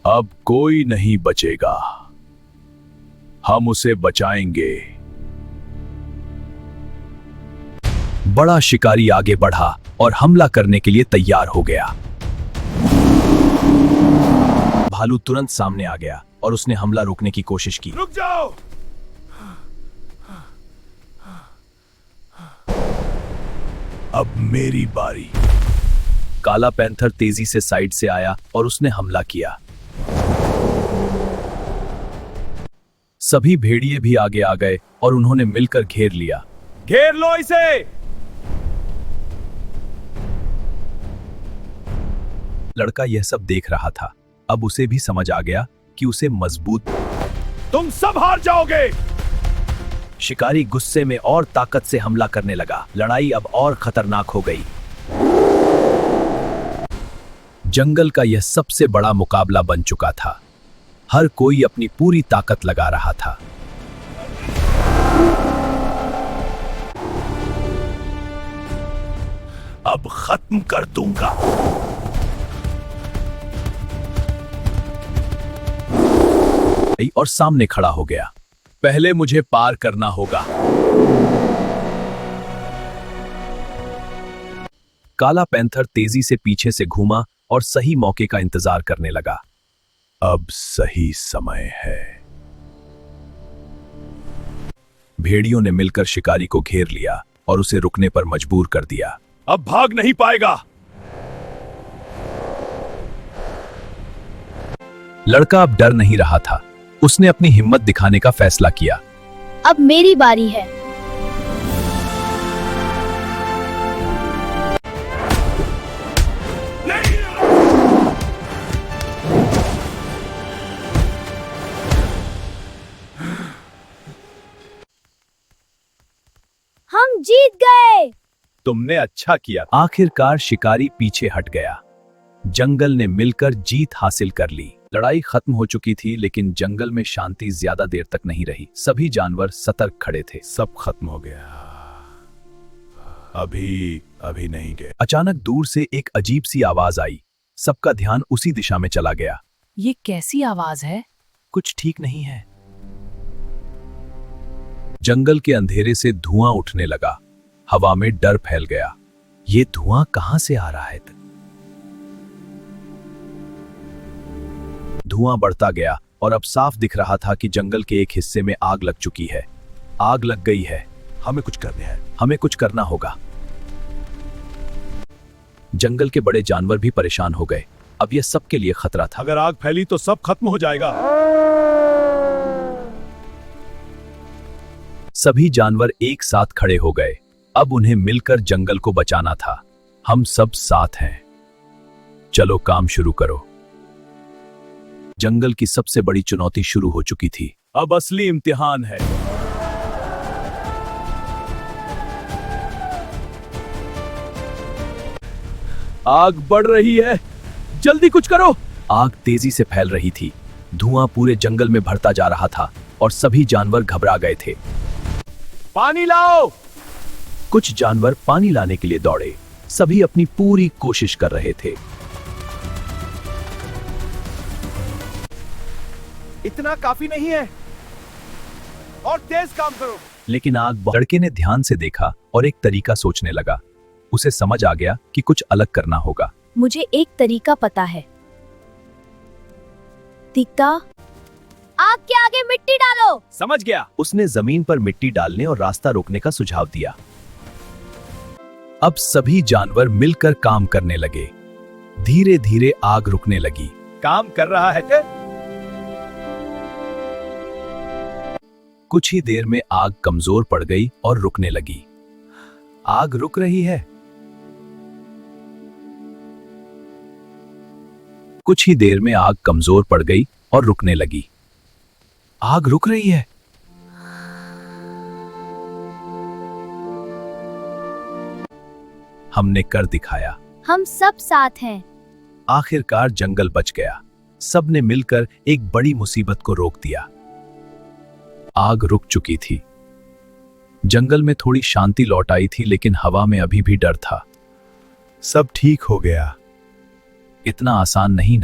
अब कोई नहीं बचेगा, हम उसे बचाएंगे। बड़ा शिकारी आगे बढ़ा और हमला करने के लिए तैयार हो गया। भालू तुरंत सामने आ गया और उसने हमला रोकने की कोशिश की। रुक जाओ! अब मेरी बारी। काला पैंथर तेजी से साइड से आया और उसने हमला किया। सभी भेड़िए भी आगे आ गए और उन्होंने मिलकर घेर लिया। घेर लो इसे! लड़का यह सब देख रहा था। अब उसे भी समझ आ गया कि उसे मजबूत। तुम सब हार जाओगे! शिकारी गुस्से में और ताकत से हमला करने लगा। लड़ाई अब और खतरनाक हो गई। जंगल का यह सबसे बड़ा मुकाबला बन चुका था। हर कोई अपनी पूरी ताकत लगा रहा था। अब खत्म कर दूंगा। और सामने खड़ा हो गया। पहले मुझे पार करना होगा। काला पैंथर तेजी से पीछे से घूमा और सही मौके का इंतजार करने लगा। अब सही समय है। भेड़ियों ने मिलकर शिकारी को घेर लिया और उसे रुकने पर मजबूर कर दिया। अब भाग नहीं पाएगा। लड़का अब डर नहीं रहा था। उसने अपनी हिम्मत दिखाने का फैसला किया। अब मेरी बारी है। हम जीत गए। तुमने अच्छा किया। आखिरकार शिकारी पीछे हट गया। जंगल ने मिलकर जीत हासिल कर ली। लड़ाई खत्म हो चुकी थी, लेकिन जंगल में शांति ज्यादा देर तक नहीं रही। सभी जानवर सतर्क खड़े थे। सब खत्म हो गया। अभी नहीं गए। अचानक दूर से एक अजीब सी आवाज आई। सबका ध्यान उसी दिशा में चला गया। ये कैसी आवाज है? कुछ ठीक नहीं है। जंगल के अंधेरे से धुआं उठने लगा। हवा में डर फैल गया। ये धुआं कहां से आ रहा है? धुआं बढ़ता गया और अब साफ दिख रहा था कि जंगल के एक हिस्से में आग लग चुकी है। आग लग गई है। हमें कुछ करना है। हमें कुछ करना होगा। जंगल के बड़े जानवर भी परेशान हो गए। अब यह सबके लिए खतरा था। अगर आग फैली तो सब खत्म हो जाएगा। सभी जानवर एक साथ खड़े हो गए। अब उन्हें मिलकर जंगल को बचाना था। हम सब साथ हैं। चलो काम शुरू करो। जंगल की सबसे बड़ी चुनौती शुरू हो चुकी थी। अब असली इम्तिहान है। आग बढ़ रही है। जल्दी कुछ करो। आग तेजी से फैल रही थी। धुआं पूरे जंगल में भरता जा रहा था और सभी जानवर घबरा गए थे। पानी लाओ! कुछ जानवर पानी लाने के लिए दौड़े। सभी अपनी पूरी कोशिश कर रहे थे। इतना काफी नहीं है, और तेज काम करो। लेकिन लड़के ने ध्यान से देखा और एक तरीका सोचने लगा। उसे समझ आ गया कि कुछ अलग करना होगा। मुझे एक तरीका पता है। दिखता, आग के आगे मिट्टी डालो। समझ गया। उसने जमीन पर मिट्टी डालने और रास्ता रोकने का सुझाव दिया। अब सभी जानवर मिलकर काम करने लगे। धीरे धीरे आग रुकने लगी। काम कर रहा है क्या? कुछ ही देर में आग कमजोर पड़ गई और रुकने लगी। आग रुक रही है। कुछ ही देर में आग कमजोर पड़ गई और रुकने लगी। आग रुक रही है। हमने कर दिखाया। हम सब साथ हैं। आखिरकार जंगल बच गया। सबने मिलकर एक बड़ी मुसीबत को रोक दिया। आग रुक चुकी थी। जंगल में थोड़ी शांति लौट आई थी, लेकिन हवा में अभी भी डर था। सब ठीक हो गया। इतना आसान नहीं